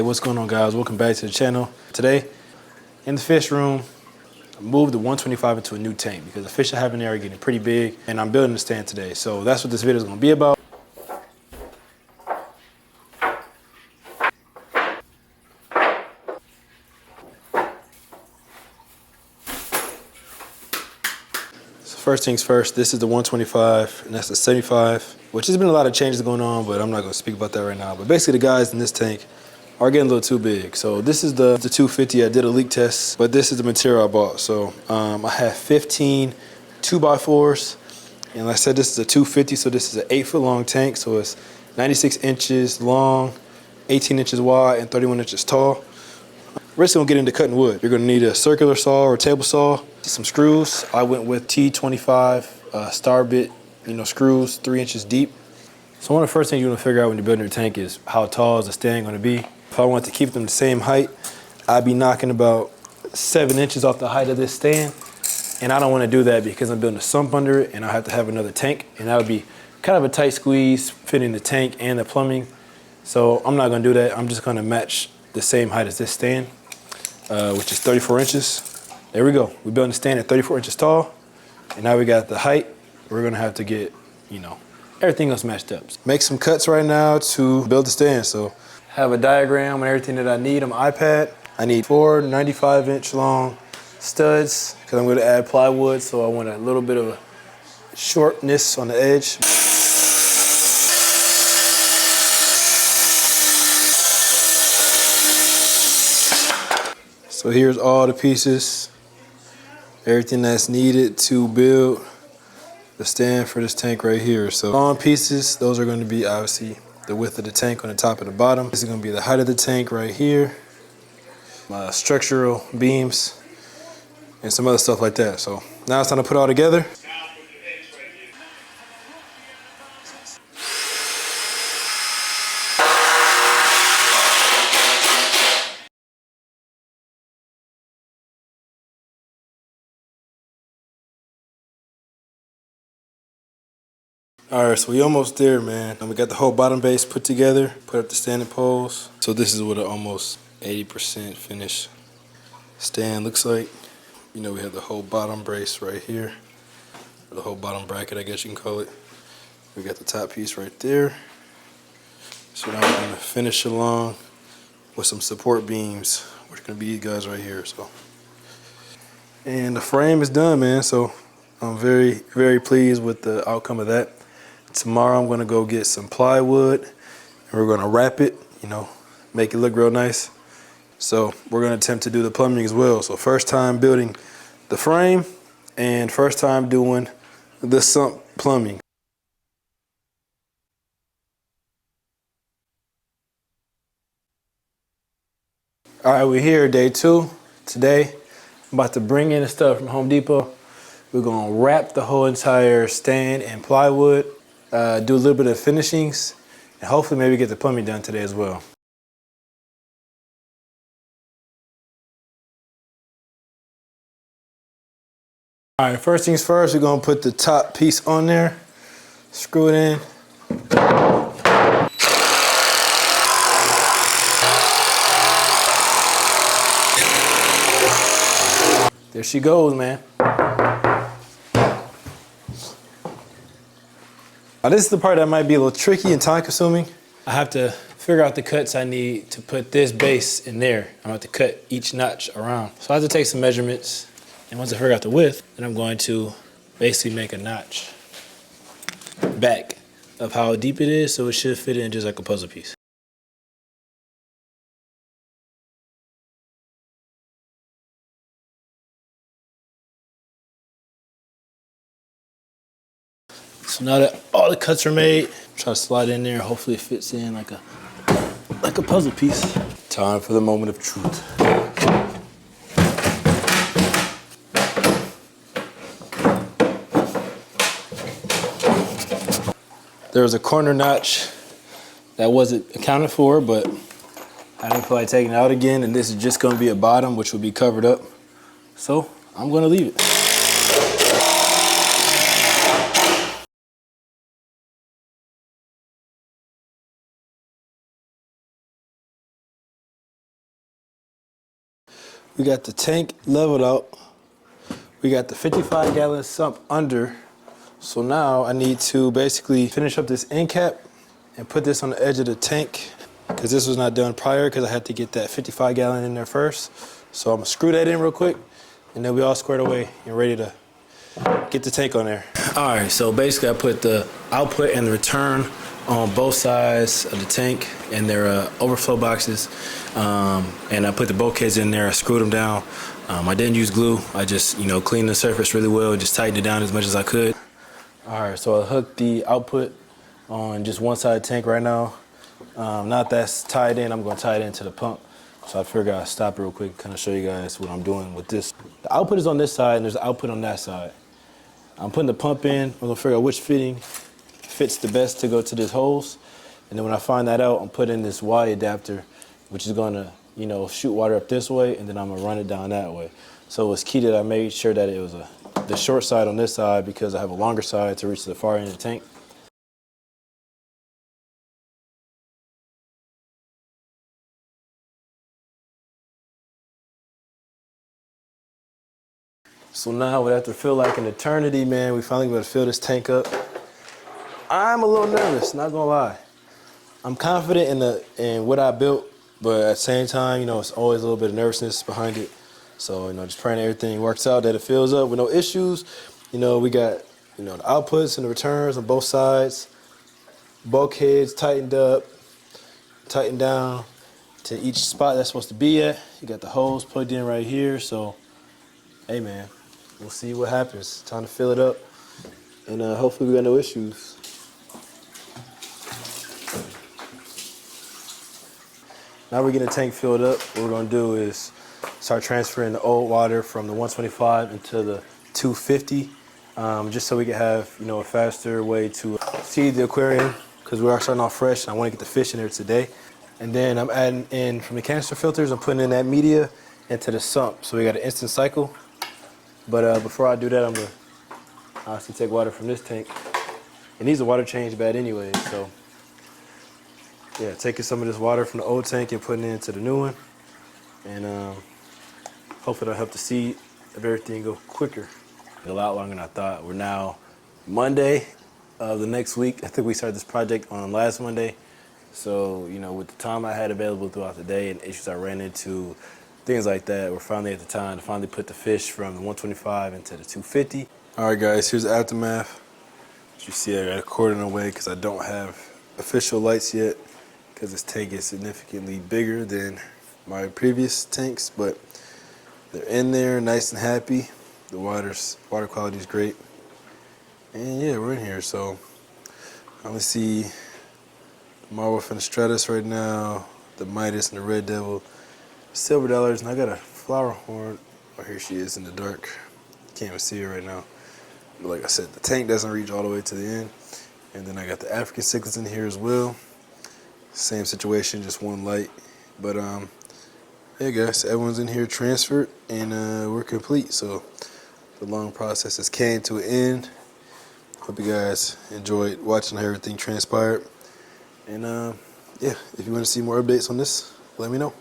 Hey, what's going on, guys? Welcome back to the channel. Today, in the fish room, I moved the 125 into a new tank because the fish I have in there are getting pretty big, and I'm building the stand today. So that's what this video is going to be about. So first things first, this is the 125, and that's the 75, which has been a lot of changes going on, but I'm not going to speak about that right now. But basically, the guys in this tank are getting a little too big. So this is the 250. I did a leak test, but this is the material I bought. So I have 15 2x4s, and like I said, this is a 250, so this is an 8-foot long tank. So it's 96 inches long, 18 inches wide, and 31 inches tall. We're just gonna get into cutting wood. You're gonna need a circular saw or a table saw, some screws. I went with T25 star bit, screws 3 inches deep. So one of the first things you're gonna figure out when you're building your tank is how tall is the stand gonna be. If I want to keep them the same height, I'd be knocking about 7 inches off the height of this stand. And I don't wanna do that because I'm building a sump under it and I have to have another tank, and that would be kind of a tight squeeze fitting the tank and the plumbing. So I'm not gonna do that. I'm just gonna match the same height as this stand, which is 34 inches. There we go. We're building the stand at 34 inches tall. And now we got the height. We're gonna have to get, everything else matched up. Make some cuts right now to build the stand. So have a diagram and everything that I need on my iPad. I need 4 95-inch long studs because I'm gonna add plywood, so I want a little bit of a shortness on the edge. So here's all the pieces, everything that's needed to build the stand for this tank right here. So long pieces, those are going to be obviously the width of the tank on the top and the bottom. This is going to be the height of the tank right here. Structural beams and some other stuff like that. So now it's time to put it all together. All right, so we almost there, man. And we got the whole bottom base put together, put up the standing poles. So this is what an almost 80% finished stand looks like. We have the whole bottom brace right here, or the whole bottom bracket, I guess you can call it. We got the top piece right there. So now we're gonna finish along with some support beams, which are gonna be these guys right here. So, and the frame is done, man. So I'm very, very pleased with the outcome of that. Tomorrow I'm gonna go get some plywood and we're gonna wrap it, make it look real nice. So we're gonna attempt to do the plumbing as well. So first time building the frame and first time doing the sump plumbing. All right, we're here, day 2. Today, I'm about to bring in the stuff from Home Depot. We're gonna wrap the whole entire stand in plywood, do a little bit of finishings, and hopefully maybe get the plumbing done today as well. All right, first things first, we're gonna put the top piece on there, screw it in. There she goes, man. Now this is the part that might be a little tricky and time consuming. I have to figure out the cuts I need to put this base in there. I'm gonna have to cut each notch around. So I have to take some measurements, and once I figure out the width, then I'm going to basically make a notch back of how deep it is, so it should fit in just like a puzzle piece. So now that all the cuts are made, try to slide in there. Hopefully it fits in like a puzzle piece. Time for the moment of truth. There was a corner notch that wasn't accounted for, but I didn't feel like taking it out again, and this is just gonna be a bottom, which will be covered up. So I'm gonna leave it. We got the tank leveled out. We got the 55-gallon sump under. So now I need to basically finish up this end cap and put this on the edge of the tank, because this was not done prior because I had to get that 55-gallon in there first. So I'm gonna screw that in real quick, and then we all squared away and ready to get the tank on there. All right, so basically I put the output and the return on both sides of the tank and their overflow boxes, and I put the bulkheads in there. I screwed them down. I didn't use glue. I just, cleaned the surface really well, just tightened it down as much as I could. All right, so I hooked the output on just one side of the tank right now. Now that's tied in, I'm gonna tie it into the pump. So I figured I'd stop real quick, kind of show you guys what I'm doing with this. The output is on this side and there's an output on that side. I'm putting the pump in. I'm gonna figure out which fitting fits the best to go to these holes. And then when I find that out, I'm putting this Y adapter, which is gonna, shoot water up this way, and then I'm gonna run it down that way. So it was key that I made sure that it was the short side on this side, because I have a longer side to reach the far end of the tank. So now, what after feel like an eternity, man, we finally got to fill this tank up. I'm a little nervous, not gonna lie. I'm confident in what I built, but at the same time, it's always a little bit of nervousness behind it. So, just praying that everything works out, that it fills up with no issues. We got, the outputs and the returns on both sides. Bulkheads tightened up, tightened down to each spot that's supposed to be at. You got the hose plugged in right here. So, hey, man, we'll see what happens. Time to fill it up, and hopefully we got no issues. Now we're getting the tank filled up. What we're gonna do is start transferring the old water from the 125 into the 250, just so we can have, a faster way to seed the aquarium, because we are starting off fresh and I wanna get the fish in there today. And then I'm adding in from the canister filters, I'm putting in that media into the sump. So we got an instant cycle. But before I do that, I'm gonna obviously take water from this tank. It needs a water change bad anyway, so yeah, taking some of this water from the old tank and putting it into the new one. And hopefully that'll help the seed of everything go quicker. A lot longer than I thought. We're now Monday of the next week. I think we started this project on last Monday. So, with the time I had available throughout the day and issues I ran into, things like that, we're finally at the time to finally put the fish from the 125 into the 250. All right, guys, here's the aftermath. As you see, I got a cordon away because I don't have official lights yet, because this tank is significantly bigger than my previous tanks, but they're in there nice and happy. The water quality is great. And yeah, we're in here. So I'm gonna see the Marble from the Stratus right now, the Midas and the Red Devil, Silver Dollars, and I got a flower horn. Oh, here she is in the dark. Can't even see her right now. But like I said, the tank doesn't reach all the way to the end. And then I got the African cichlids in here as well. Same situation, just one light. But yeah, guys, everyone's in here transferred, and we're complete. So the long process has came to an end. Hope you guys enjoyed watching how everything transpired. And yeah, if you want to see more updates on this, let me know.